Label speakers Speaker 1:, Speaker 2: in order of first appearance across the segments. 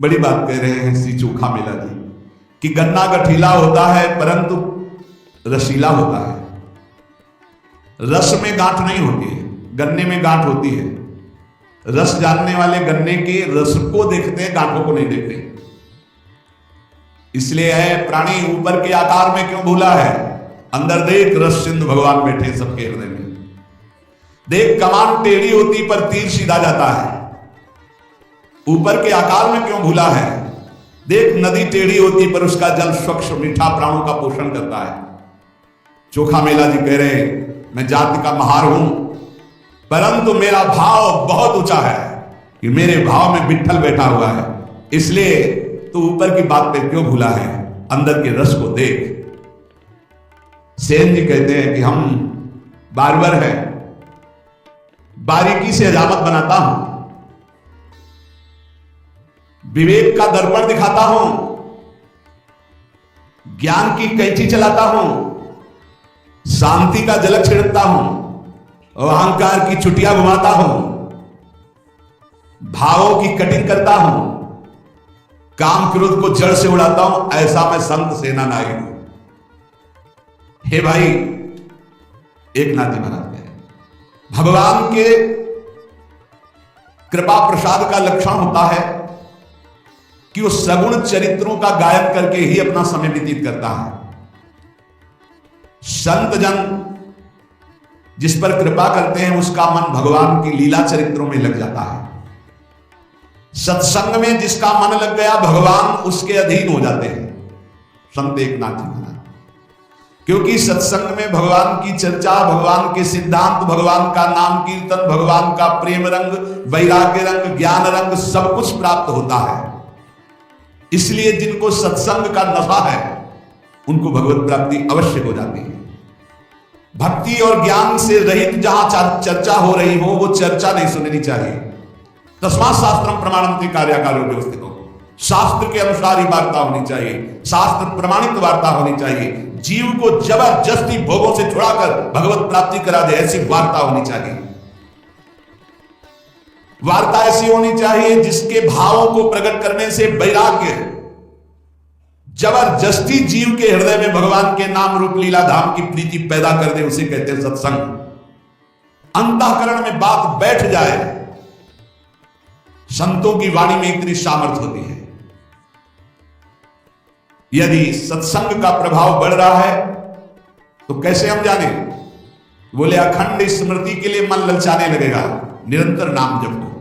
Speaker 1: बड़ी बात कह रहे हैं श्री चोखा मेला जी कि गन्ना गठीला होता है परंतु रसीला होता है। रस में गांठ नहीं होती है, गन्ने में गांठ होती है। रस जानने वाले गन्ने के रस को देखते हैं, गांठों को नहीं देखते। इसलिए है प्राणी ऊपर के आकार में क्यों भूला है, अंदर देख रस सिंधु भगवान बैठे सबके हृदय में। देख कमान टेढ़ी होती पर तीर सीधा जाता है, ऊपर के आकार में क्यों भूला है। देख नदी टेढ़ी होती पर उसका जल स्वच्छ मीठा प्राणों का पोषण करता है। चोखा मेला जी कह रहे मैं जाति का महार हूं परंतु मेरा भाव बहुत ऊंचा है कि मेरे भाव में विट्ठल बैठा हुआ है। इसलिए तो ऊपर की बात पे क्यों भूला है, अंदर के रस को देख। सेन जी कहते हैं कि हम बारबर हैं, बारीकी से हजामत बनाता हूं, विवेक का दर्पण दिखाता हूं, ज्ञान की कैंची चलाता हूं, शांति का झलक छिड़कता हूं और अहंकार की चुटिया घुमाता हूं, भावों की कटिंग करता हूं, काम क्रोध को जड़ से उड़ाता हूं। ऐसा मैं संत सेना नायक हूं। हे भाई, एक नाथ जी महाराज कहे भगवान के कृपा प्रसाद का लक्षण होता है कि वो सगुण चरित्रों का गायन करके ही अपना समय व्यतीत करता है। संत जन जिस पर कृपा करते हैं उसका मन भगवान की लीला चरित्रों में लग जाता है। सत्संग में जिसका मन लग गया भगवान उसके अधीन हो जाते हैं। संत एकनाथ जी महाराज, क्योंकि सत्संग में भगवान की चर्चा, भगवान के सिद्धांत, भगवान का नाम कीर्तन, भगवान का प्रेम रंग, वैराग्य रंग, ज्ञान रंग सब कुछ प्राप्त होता है। इसलिए जिनको सत्संग का नशा है उनको भगवत प्राप्ति अवश्य हो जाती है। भक्ति और ज्ञान से रहित जहां चर्चा हो रही हो वो चर्चा नहीं सुननी चाहिए। तस्मात् शास्त्रम प्रमाणंति कार्याकारो व्यवस्थितो, शास्त्र के अनुसार ही वार्ता होनी चाहिए, शास्त्र प्रमाणित वार्ता होनी चाहिए। जीव को जबरदस्ती भोगों से छुड़ाकर भगवत प्राप्ति करा दे ऐसी वार्ता होनी चाहिए। वार्ता ऐसी होनी चाहिए जिसके भावों को प्रकट करने से वैराग्य जबरदस्ती जीव के हृदय में भगवान के नाम रूप लीला धाम की प्रीति पैदा कर दे, उसे कहते हैं सत्संग। अंतःकरण में बात बैठ जाए। संतों की वाणी में इतनी सामर्थ्य होती है। यदि सत्संग का प्रभाव बढ़ रहा है तो कैसे हम जाने, बोले अखंड स्मृति के लिए मन ललचाने लगेगा, निरंतर नाम जपो।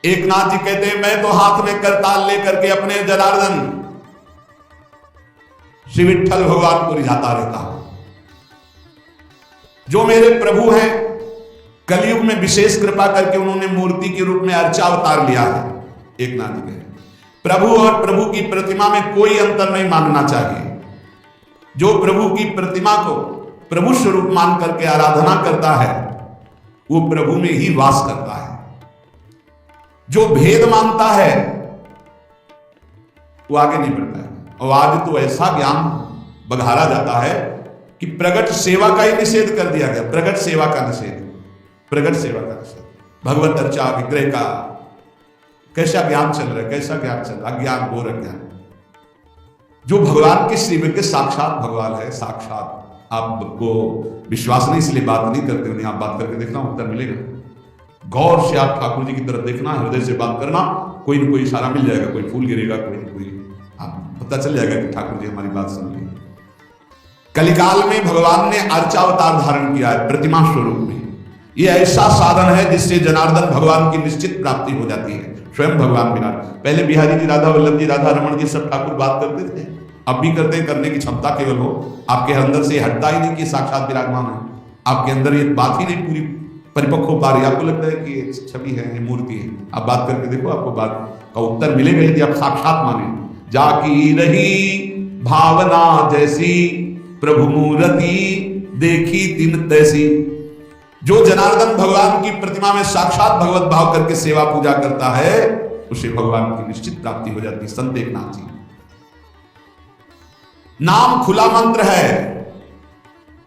Speaker 1: एक नाथ जी कहते हैं मैं तो हाथ में करताल लेकर के अपने जनार्दन श्री विट्ठल भगवान को रिझाता रहता हूं। जो मेरे प्रभु हैं, कलयुग में विशेष कृपा करके उन्होंने मूर्ति के रूप में अर्चा अवतार लिया है। एक नाथ जी कहते प्रभु और प्रभु की प्रतिमा में कोई अंतर नहीं मानना चाहिए। जो प्रभु की प्रतिमा को प्रभु स्वरूप मान करके आराधना करता है वो प्रभु में ही वास करता है। जो भेद मानता है वो आगे नहीं बढ़ता है। और आज तो ऐसा ज्ञान बघारा जाता है कि प्रगट सेवा का ही निषेध कर दिया गया। प्रगट सेवा का निषेध, प्रगट सेवा का निषेध, भगवत अर्चा विग्रह का कैसा ज्ञान चल रहा है, कैसा ज्ञान चल रहा है, अज्ञान घोर अज्ञान। जो भगवान के श्री के साक्षात भगवान है, साक्षात। आपको विश्वास नहीं इसलिए बात नहीं करते, उन्हें आप बात करके देखना उत्तर मिलेगा। गौर से आप ठाकुर जी की तरफ देखना, हृदय से बात करना, कोई न कोई इशारा मिल जाएगा, कोई फूल गिरेगा, कोई न कोई आप पता चल जाएगा कि ठाकुर जी हमारी बात सुन रहे हैं। कलिकाल में भगवान ने अर्चा अवतार धारण किया है प्रतिमा स्वरूप में। यह ऐसा साधन है जिससे जनार्दन भगवान की निश्चित प्राप्ति हो जाती है। स्वयं भगवान विराट, पहले बिहारी जी, राधा वल्लभ जी, राधा रमन जी सब ठाकुर बात करते थे, अब भी करते हैं। करने की क्षमता केवल हो, आपके अंदर से हटता ही नहीं कि साक्षात विराजमान है। आपके अंदर ये बात ही नहीं पूरी परिपक्व हो पा रही, आपको लगता है कि ये छवि है, ये मूर्ति है। आप बात करके देखो, आपको बात का उत्तर मिलेगा यदि आप साक्षात माने। जाकी रही भावना जैसी प्रभु मूर्ति देखी तिन तैसी। जो जनार्दन भगवान की प्रतिमा में साक्षात भगवत भाव करके सेवा पूजा करता है उसे भगवान की निश्चित प्राप्ति हो जाती है। संत एकनाथ जी, नाम खुला मंत्र है,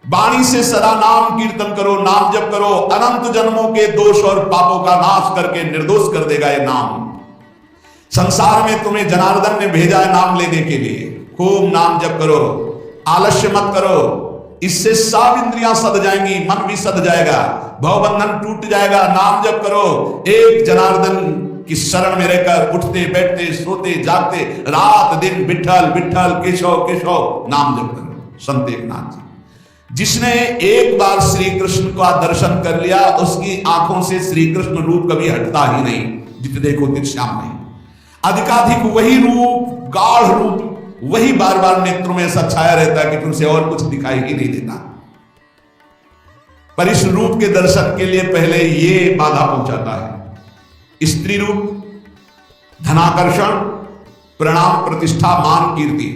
Speaker 1: वाणी से सदा नाम कीर्तन करो, नाम जप करो, अनंत जन्मों के दोष और पापों का नाश करके निर्दोष कर देगा ये नाम। संसार में तुम्हें जनार्दन ने भेजा है नाम लेने के लिए। खूब नाम जप करो, आलस्य मत करो, इससे सब इंद्रियां सद जाएंगी, मन भी सद जाएगा, भवबंधन टूट जाएगा। नाम जप करो, एक जनार्दन की शरण में रहकर उठते बैठते सोते जागते रात दिन विठल विठल केशव केशव नाम जप करो। संत एकनाथ जी, जिसने एक बार श्री कृष्ण का दर्शन कर लिया उसकी आंखों से श्री कृष्ण रूप कभी हटता ही नहीं, जित देखो तित श्याम नहीं। अधिकाधिक वही रूप, गाढ़ रूप वही बार बार नेत्रों में ऐसा छाया रहता है कि तुमसे और कुछ दिखाई ही नहीं देता। पर इस रूप के दर्शन के लिए पहले ये बाधा पहुंचाता है, स्त्री रूप, धनाकर्षण, प्रणाम, प्रतिष्ठा, मान, कीर्ति।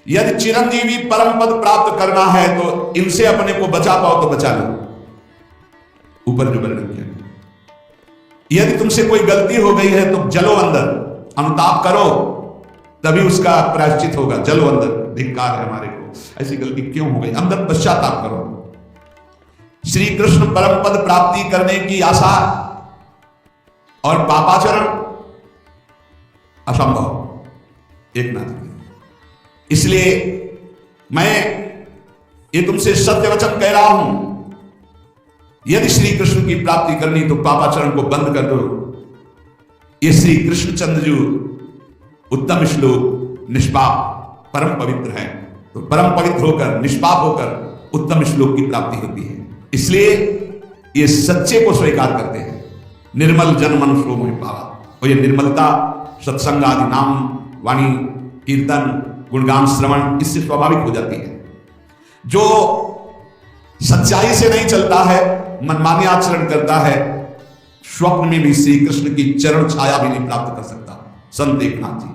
Speaker 1: यदि चिरंजीवी परम पद प्राप्त करना है तो इनसे अपने को बचा पाओ तो बचा लो। ऊपर जो वर्णन किया, यदि तुमसे कोई गलती हो गई है तो जलो अंदर, अनुताप करो, तभी उसका प्रायश्चित होगा। जलो अंदर, धिक्कार है हमारे को, ऐसी गलती क्यों हो गई, अंदर पश्चाताप करो। श्री कृष्ण परम पद प्राप्ति करने की आशा और पापाचरण असंभव एक नाथ। इसलिए मैं ये तुमसे सत्य वचन कह रहा हूं, यदि श्री कृष्ण की प्राप्ति करनी तो पापाचरण को बंद कर दो। ये श्री कृष्णचंद्र जी उत्तम श्लोक, निष्पाप परम पवित्र है, तो परम पवित्र होकर निष्पाप होकर उत्तम श्लोक की प्राप्ति होती है। इसलिए ये सच्चे को स्वीकार करते हैं। निर्मल जन मनुष्यो मोहि पावा, और ये निर्मलता सत्संग आदि नाम वाणी कीर्तन गुणगान श्रवण इससे स्वाभाविक हो जाती है। जो सच्चाई से नहीं चलता है, मनमानी आचरण करता है, स्वप्न में भी श्री कृष्ण की चरण छाया भी नहीं प्राप्त कर सकता। संत एकनाथ जी,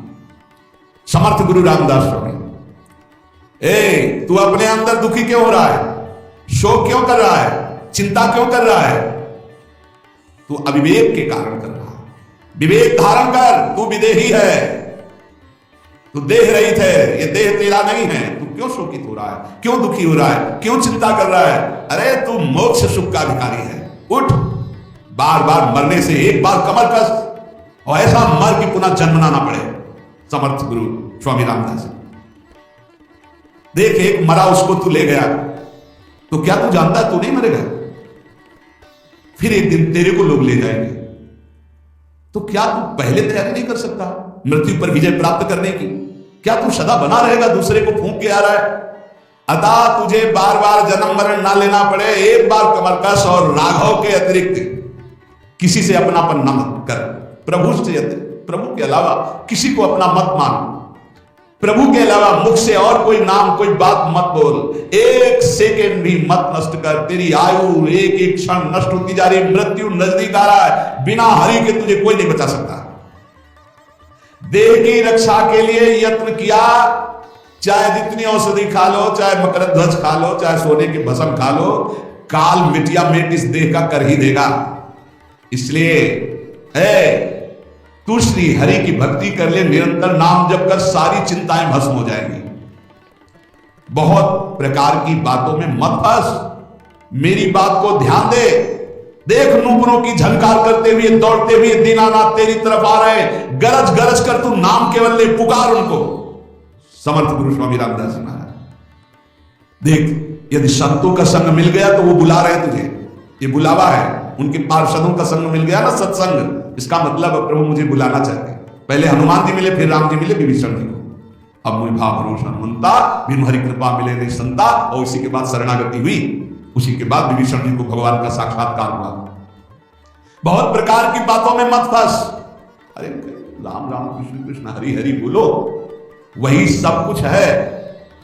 Speaker 1: समर्थ गुरु रामदास स्वामी, तू अपने अंदर दुखी क्यों हो रहा है, शोक क्यों कर रहा है, चिंता क्यों कर रहा है? तू अविवेक के कारण कर रहा है। विवेक धारण कर, तू विदेही है, तू देह रहित है, ये देह तेरा नहीं है। तू क्यों शोकित हो रहा है, क्यों दुखी हो रहा है, क्यों चिंता कर रहा है? अरे तू मोक्ष सुख का अधिकारी है, उठ। बार बार मरने से एक बार कमर कस और ऐसा मर कि पुनः जन्मना ना पड़े। समर्थ गुरु स्वामी रामदास, देख एक मरा उसको तू ले गया, तो क्या तू जानता तू नहीं मरेगा? फिर एक दिन तेरे को लोग ले जाएंगे, तो क्या तू पहले तैयारी नहीं कर सकता मृत्यु पर विजय प्राप्त करने की? क्या तू सदा बना रहेगा दूसरे को फूंक के आ रहा है? अतः तुझे बार बार जन्म मरण ना लेना पड़े, एक बार कमर कस और राघव के अतिरिक्त किसी से अपनापन न मत कर। प्रभु से, प्रभु के अलावा किसी को अपना मत मान। प्रभु के अलावा मुख से और कोई नाम कोई बात मत बोल। एक सेकेंड भी मत नष्ट कर। तेरी आयु एक एक क्षण नष्ट होती जा रही, मृत्यु नजदीक आ रहा है। बिना हरि के तुझे कोई नहीं बचा सकता। देह की रक्षा के लिए यत्न किया, चाहे जितनी औषधि खा लो, चाहे मकर ध्वज खा लो, चाहे सोने के भस्म खा लो, काल मिटिया मिट इस देह का कर ही देगा। इसलिए तू श्री हरि की भक्ति कर ले, निरंतर नाम जप कर, सारी चिंताएं भस्म हो जाएंगी। बहुत प्रकार की बातों में मत फंस, मेरी बात को ध्यान दे। देख नूपुरों की झनकार करते हुए दौड़ते हुए दीनानाथ तेरी तरफ आ रहे, गरज गरज कर तू नाम केवल ले, पुकार उनको। समर्थ गुरु स्वामी रामदास जी महाराज, देख यदि संतों का संग मिल गया तो वो बुला रहे तुझे, ये बुलावा है। उनके पार्षदों का संग मिल गया ना, सत्संग, इसका मतलब प्रभु मुझे बुलाना चाहते हैं। पहले हनुमान जी मिले, फिर राम जी मिले विभीषण जी को। अब मुझे भाव भरोसा हनुमंता, बिन हरि कृपा मिले नहीं संता, और उसी के बाद शरणागति हुई। उसी के बाद विभीषण जी को भगवान का साक्षात्कार हुआ। बहुत प्रकार की बातों में मत फंस। अरे राम राम कृष्ण कृष्ण हरि हरि बोलो, वही सब कुछ है।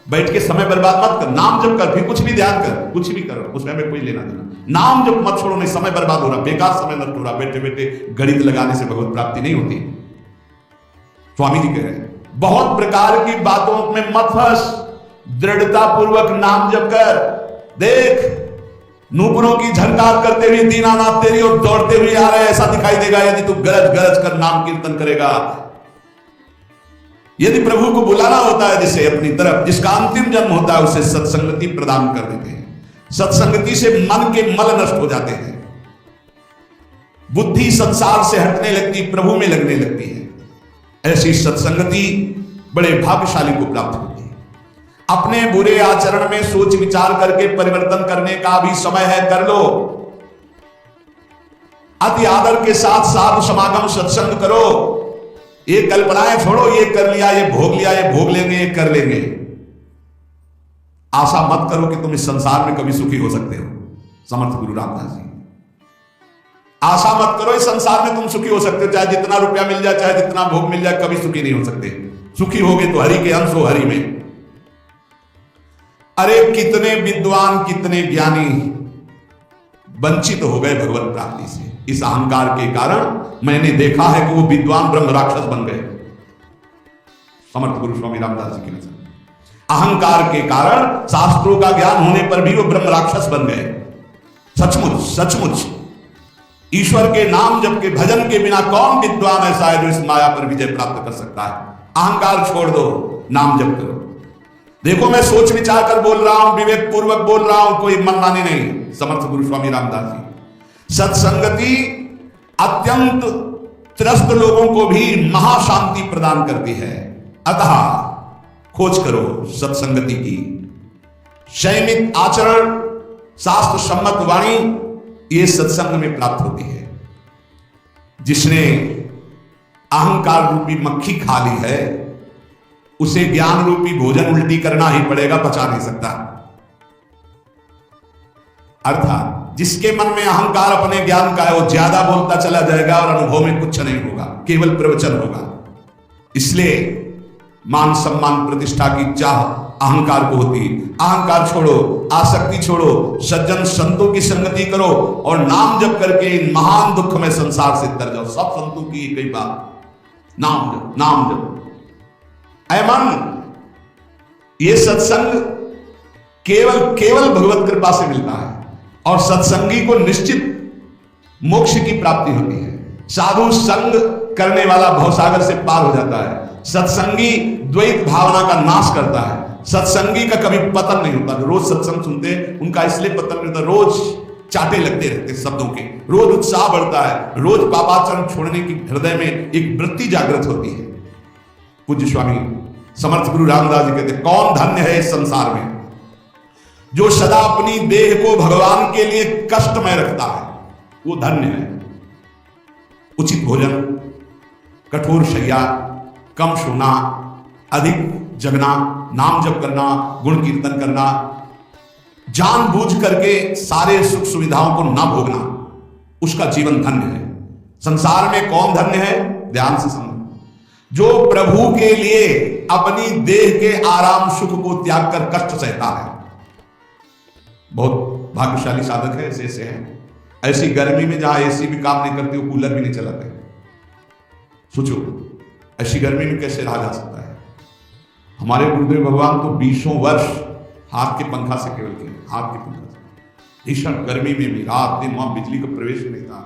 Speaker 1: बैठ के समय बर्बाद मत कर, नाम जप कर, फिर कुछ भी ध्यान कर, कुछ भी करो, उसमें हमें कोई लेना देना। नाम जप मत छोड़ो, नहीं समय बर्बाद हो रहा, बेकार समय नष्ट हो रहा। बैठे बैठे गणित लगाने से भगवत प्राप्ति नहीं होती। स्वामी जी कह रहे हैं बहुत प्रकार की बातों में मत फंस, दृढ़ता पूर्वक नाम जप कर। देख नूपुरों की झनकार करते हुए दीनानाथ तेरी ओर दौड़ते हुए आ रहे, ऐसा दिखाई देगा यदि तू गरज गरज कर नाम कीर्तन करेगा। यदि प्रभु को बुलाना होता है जिसे अपनी तरफ, जिसका अंतिम जन्म होता है, उसे सत्संगति प्रदान कर देते हैं। सत्संगति से मन के मल नष्ट हो जाते हैं, बुद्धि संसार से हटने लगती, प्रभु में लगने लगती है। ऐसी सत्संगति बड़े भाग्यशाली को प्राप्त होती है। अपने बुरे आचरण में सोच विचार करके परिवर्तन करने का भी समय है, कर लो। अति आदर के साथ साधु समागम सत्संग करो। ये कल्पनाएं छोड़ो, ये कर लिया, ये भोग लिया, ये भोग लेंगे, ये कर लेंगे। आशा मत करो कि तुम इस संसार में कभी सुखी हो सकते हो। समर्थ गुरु रामदास जी, आशा मत करो इस संसार में तुम सुखी हो सकते हो। चाहे जितना रुपया मिल जाए, चाहे जितना भोग मिल जाए, कभी सुखी नहीं हो सकते। सुखी होगे तो हरि के अंश हो, हरि में। अरे कितने विद्वान, कितने ज्ञानी वंचित हो गए भगवत प्राप्ति से। इस अहंकार के कारण मैंने देखा है कि वो विद्वान ब्रह्म राक्षस बन गए। समर्थ गुरु स्वामी रामदास जी की नजर अहंकार के कारण शास्त्रों का ज्ञान होने पर भी वो ब्रह्म राक्षस बन गए। सचमुच सचमुच ईश्वर के नाम जप के भजन के बिना कौन विद्वान ऐसा है जो इस माया पर विजय प्राप्त कर सकता है। अहंकार छोड़ दो, नाम जप करो। देखो मैं सोच विचार कर बोल रहा हूं, विवेक पूर्वक बोल रहा हूं, कोई मनमानी नहीं। समर्थ गुरु स्वामी रामदास जी, सत्संगति अत्यंत त्रस्त लोगों को भी महाशांति प्रदान करती है। अतः खोज करो सत्संगति की। संयमित आचरण, शास्त्र सम्मत वाणी, ये सत्संग में प्राप्त होती है। जिसने अहंकार रूपी मक्खी खा ली है, उसे ज्ञान रूपी भोजन उल्टी करना ही पड़ेगा, पचा नहीं सकता। अर्थात जिसके मन में अहंकार अपने ज्ञान का है, वो ज्यादा बोलता चला जाएगा और अनुभव में कुछ नहीं होगा, केवल प्रवचन होगा। इसलिए मान सम्मान प्रतिष्ठा की चाह अहंकार को होती। अहंकार छोड़ो, आसक्ति छोड़ो, सज्जन संतों की संगति करो और नाम जप करके इन महान दुख में संसार से तर जाओ। सब संतों की एक ही बात, नाम जप, नाम जप। ऐ मन, ये सत्संग केवल भगवत कृपा से मिलता है और सत्संगी को निश्चित मोक्ष की प्राप्ति होती है। साधु संग करने वाला भवसागर से पार हो जाता है। सत्संगी द्वैत भावना का नाश करता है। सत्संगी का कभी पतन नहीं होता। रोज सत्संग सुनते उनका इसलिए पतन नहीं होता, रोज चाटे लगते रहते शब्दों के, रोज उत्साह बढ़ता है, रोज पापाचरण छोड़ने की हृदय में एक वृत्ति जागृत होती है। पूज्य स्वामी समर्थ गुरु रामदास जी कहते, कौन धन्य है इस संसार में जो सदा अपनी देह को भगवान के लिए कष्टमय रखता है, वो धन्य है। उचित भोजन, कठोर शैया, कम सोना, अधिक जगना, नाम जप करना, गुण कीर्तन करना, जानबूझ करके सारे सुख सुविधाओं को ना भोगना, उसका जीवन धन्य है। संसार में कौन धन्य है? ध्यान से समझो। जो प्रभु के लिए अपनी देह के आराम सुख को त्याग कर कष्ट सहता है, बहुत भाग्यशाली साधक है। ऐसे हैं। ऐसी गर्मी में जहां एसी भी काम नहीं करती, वो कूलर भी नहीं चलाते। सोचो ऐसी गर्मी में कैसे रहा जा सकता है। हमारे गुरुदेव भगवान तो 20 वर्ष हाथ के पंखा से केवल किए, हाथ के पंखा से। भीषण गर्मी में भी रात दिन वहां बिजली का प्रवेश नहीं था,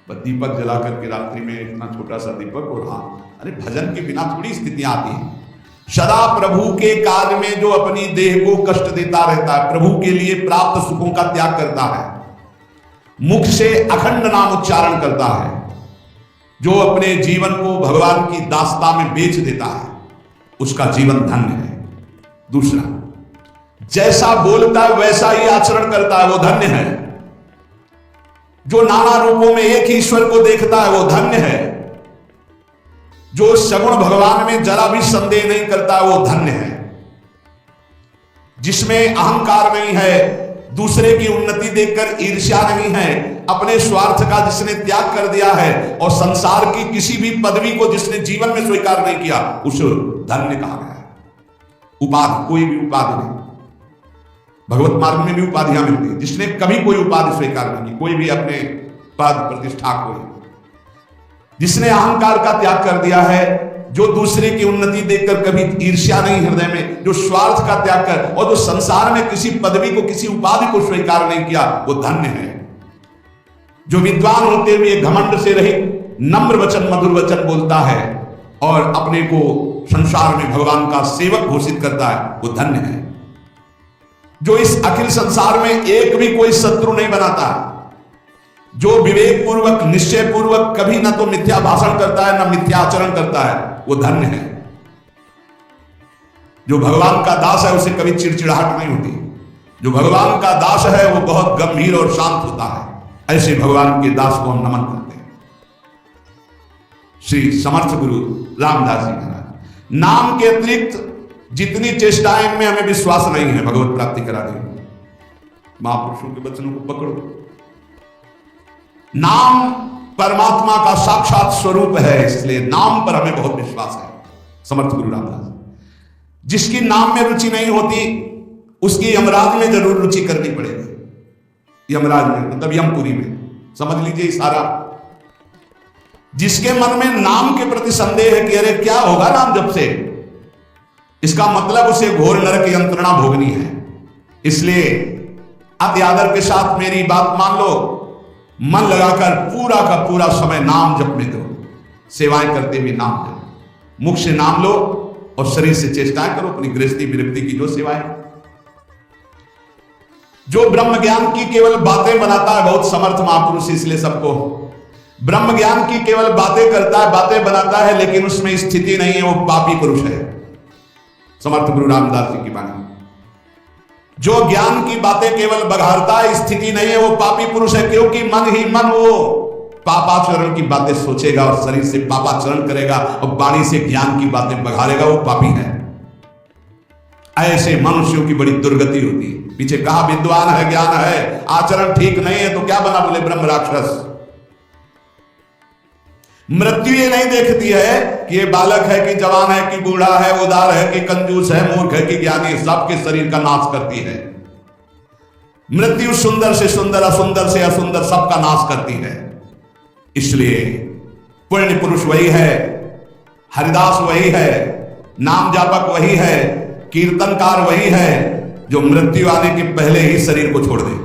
Speaker 1: बस दीपक जला करके रात्रि में इतना छोटा सा दीपक। और हाँ, अरे भजन के बिना थोड़ी स्थितियां आती हैं। सदा प्रभु के कार्य में जो अपनी देह को कष्ट देता रहता है, प्रभु के लिए प्राप्त सुखों का त्याग करता है, मुख से अखंड नाम उच्चारण करता है, जो अपने जीवन को भगवान की दास्ता में बेच देता है, उसका जीवन धन्य है। दूसरा, जैसा बोलता है वैसा ही आचरण करता है, वो धन्य है। जो नाना रूपों में एक ईश्वर को देखता है, वो धन्य है। जो सगुण भगवान में जरा भी संदेह नहीं करता, वो धन्य है। जिसमें अहंकार नहीं है, दूसरे की उन्नति देखकर ईर्ष्या नहीं है, अपने स्वार्थ का जिसने त्याग कर दिया है और संसार की किसी भी पदवी को जिसने जीवन में स्वीकार नहीं किया, उसे धन्य कहा गया है। उपाधि, कोई भी उपाधि नहीं। भगवत मार्ग में भी उपाधियां मिलती है। जिसने कभी कोई उपाधि स्वीकार नहीं की, कोई भी अपने पद प्रतिष्ठा को, जिसने अहंकार का त्याग कर दिया है, जो दूसरे की उन्नति देखकर कभी ईर्ष्या नहीं हृदय में, जो स्वार्थ का त्याग कर और जो संसार में किसी पदवी को, किसी उपाधि को स्वीकार नहीं किया, वो धन्य है। जो विद्वान होते हुए घमंड से रहित नम्र वचन, मधुर वचन बोलता है और अपने को संसार में भगवान का सेवक घोषित करता है, वो धन्य है। जो इस अखिल संसार में एक भी कोई शत्रु नहीं बनाता, जो विवेक पूर्वक, निश्चय पूर्वक कभी ना तो मिथ्या भाषण करता है, ना मिथ्या आचरण करता है, वो धन्य है। जो भगवान का दास है उसे कभी चिड़चिड़ाहट नहीं होती। जो भगवान का दास है वो बहुत गंभीर और शांत होता है। ऐसे भगवान के दास को हम नमन करते हैं। श्री समर्थ गुरु रामदास जी महाराज, नाम के अतिरिक्त जितनी चेष्टाएं में हमें विश्वास नहीं है भगवत प्राप्ति करा देंगे। महापुरुषों के वचनों को पकड़ो। नाम परमात्मा का साक्षात स्वरूप है, इसलिए नाम पर हमें बहुत विश्वास है। समर्थ गुरु रामदास, जिसकी नाम में रुचि नहीं होती उसकी यमराज में जरूर रुचि करनी पड़ेगी। यमराज में मतलब यमपुरी में, समझ लीजिए इशारा। जिसके मन में नाम के प्रति संदेह है कि अरे क्या होगा नाम जब से, इसका मतलब उसे घोर नरक यंत्रणा भोगनी है। इसलिए अति आदर के साथ मेरी बात मान लो, मन लगाकर पूरा का पूरा समय नाम जप में दो। सेवाएं करते हुए नाम जप, मुख से नाम लो और शरीर से चेष्टाएं करो अपनी गृहस्थी विरक्ति की जो सेवाएं। जो ब्रह्म ज्ञान की केवल बातें बनाता है, बहुत समर्थ महापुरुष, इसलिए सबको ब्रह्म ज्ञान की केवल बातें करता है, बातें बनाता है, लेकिन उसमें स्थिति नहीं है, वो पापी पुरुष है। समर्थ गुरु रामदास जी की वाणी। जो ज्ञान की बातें केवल बघारता है, स्थिति नहीं है, वो पापी पुरुष है। क्योंकि मन ही मन वो पापाचरण की बातें सोचेगा और शरीर से पापाचरण करेगा और वाणी से ज्ञान की बातें बघारेगा, वो पापी है। ऐसे मनुष्यों की बड़ी दुर्गति होती है। पीछे कहा विद्वान है, ज्ञान है, आचरण ठीक नहीं है तो क्या बना, बोले ब्रह्म राक्षस। मृत्यु ये नहीं देखती है कि ये बालक है कि जवान है कि बूढ़ा है, उदार है कि कंजूस है, मूर्ख है कि ज्ञानी, सबके शरीर का नाश करती है। मृत्यु सुंदर से सुंदर, असुंदर से असुंदर, सबका नाश करती है। इसलिए पुण्य पुरुष वही है, हरिदास वही है, नाम जापक वही है, कीर्तनकार वही है जो मृत्यु आने के पहले ही शरीर को छोड़ दे,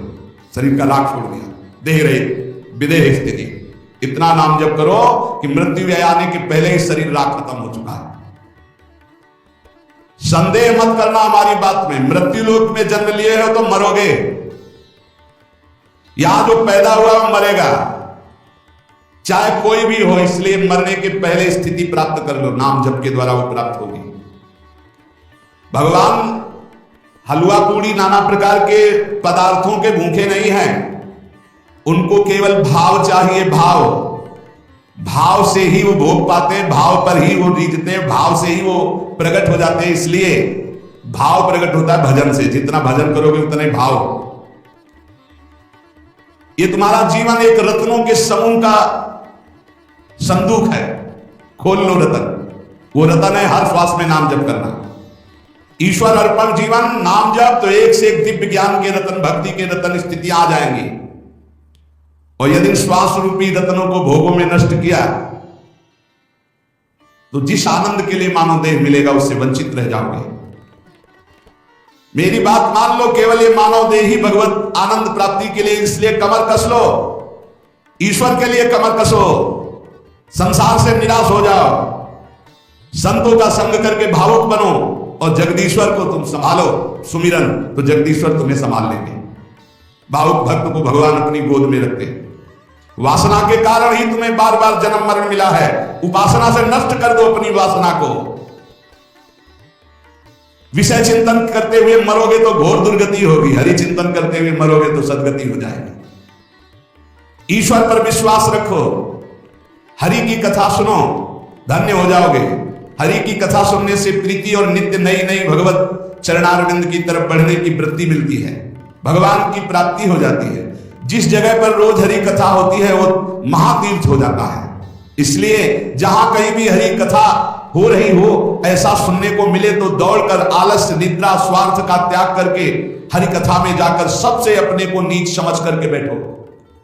Speaker 1: शरीर का राख छोड़ दिया, देह रहित विदेह स्थिति। इतना नाम जप करो कि मृत्यु आने के पहले ही शरीर राख खत्म हो चुका है। संदेह मत करना हमारी बात में। मृत्यु लोक में जन्म लिए हो तो मरोगे, यहां जो पैदा हुआ वो मरेगा, चाहे कोई भी हो। इसलिए मरने के पहले स्थिति प्राप्त कर लो, नाम जप के द्वारा वो प्राप्त होगी। भगवान हलवा पूड़ी नाना प्रकार के पदार्थों के भूखे नहीं हैं, उनको केवल भाव चाहिए। भाव से ही वो भोग पाते हैं, भाव पर ही वो रीझते हैं, भाव से ही वो प्रकट हो जाते हैं। इसलिए भाव प्रकट होता है भजन से, जितना भजन करोगे उतने भाव। ये तुम्हारा जीवन एक रत्नों के समूह का संदूक है, खोल लो रतन। वो रतन है हर श्वास में नाम जप करना। ईश्वर अर्पण जीवन, नाम जप, तो एक से एक दिव्य ज्ञान के रतन, भक्ति के रतन स्थिति आ जाएंगी। और यदि श्वास रूपी रत्नों को भोगों में नष्ट किया तो जिस आनंद के लिए मानव देह मिलेगा उससे वंचित रह जाओगे। मेरी बात मान लो, केवल ये मानव देह ही भगवत आनंद प्राप्ति के लिए, इसलिए कमर कस लो, ईश्वर के लिए कमर कसो, संसार से निराश हो जाओ, संतों का संग करके भावुक बनो और जगदीश्वर को तुम संभालो सुमिरन, तो जगदीश्वर तुम्हें संभाल लेंगे। भावुक भक्त को भगवान अपनी गोद में रखते हैं। वासना के कारण ही तुम्हें बार बार जन्म मरण मिला है। उपासना से नष्ट कर दो अपनी वासना को। विषय चिंतन करते हुए मरोगे तो घोर दुर्गति होगी, हरि चिंतन करते हुए मरोगे तो सदगति हो जाएगी। ईश्वर पर विश्वास रखो, हरि की कथा सुनो, धन्य हो जाओगे। हरि की कथा सुनने से प्रीति और नित्य नई नई भगवत चरणारविंद की तरफ बढ़ने की वृत्ति मिलती है, भगवान की प्राप्ति हो जाती है। जिस जगह पर रोज हरि कथा होती है वो महातीर्थ हो जाता है। इसलिए जहां कहीं भी हरि कथा हो रही हो, ऐसा सुनने को मिले तो दौड़कर आलस्य, निद्रा, स्वार्थ का त्याग करके हरि कथा में जाकर सबसे अपने को नीच समझ करके बैठो।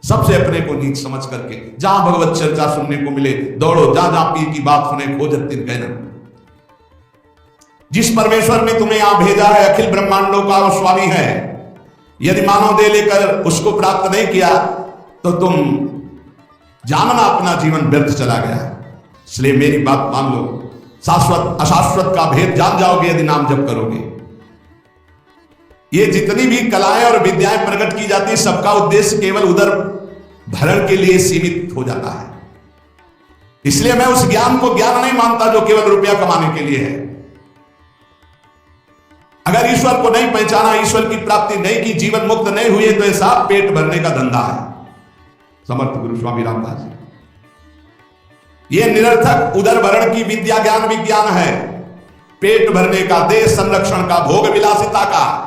Speaker 1: सबसे अपने को नीच समझ करके जहां भगवत चर्चा सुनने को मिले दौड़ो, जहां जहां पीर की बात सुने खोजत तिन कहना। जिस परमेश्वर ने तुम्हें यहां भेजा है, अखिल ब्रह्मांडों का वो स्वामी है। यदि मानव देह लेकर उसको प्राप्त नहीं किया तो तुम जानना अपना जीवन व्यर्थ चला गया। इसलिए मेरी बात मान लो, शाश्वत अशाश्वत का भेद जान जाओगे यदि नाम जप करोगे। ये जितनी भी कलाएं और विद्याएं प्रकट की जाती है, सबका उद्देश्य केवल उधर भरण के लिए सीमित हो जाता है। इसलिए मैं उस ज्ञान को ज्ञान नहीं मानता जो केवल रुपया कमाने के लिए है। अगर ईश्वर को नहीं पहचाना, ईश्वर की प्राप्ति नहीं की, जीवन मुक्त नहीं हुए, तो ऐसा पेट भरने का धंधा है। समर्थ गुरु स्वामी रामदास जी। यह निरर्थक उदर भरण की विद्या ज्ञान विज्ञान है, पेट भरने का, देश संरक्षण का, भोग विलासिता का।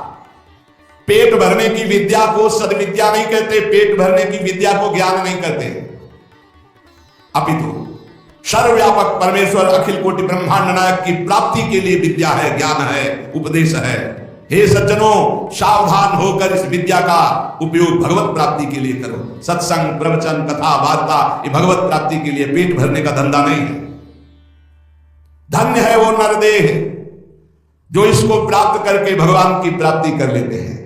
Speaker 1: पेट भरने की विद्या को सद्विद्या नहीं कहते, पेट भरने की विद्या को ज्ञान नहीं कहते, अपितु सर्वव्यापक परमेश्वर अखिल कोटि ब्रह्मांड नायक की प्राप्ति के लिए विद्या है, ज्ञान है, उपदेश है। हे सज्जनों, सावधान होकर इस विद्या का उपयोग भगवत प्राप्ति के लिए करो। सत्संग, प्रवचन, कथा, वार्ता, ये भगवत प्राप्ति के लिए, पेट भरने का धंधा नहीं है। धन्य है वो नरदेह जो इसको प्राप्त करके भगवान की प्राप्ति कर लेते हैं।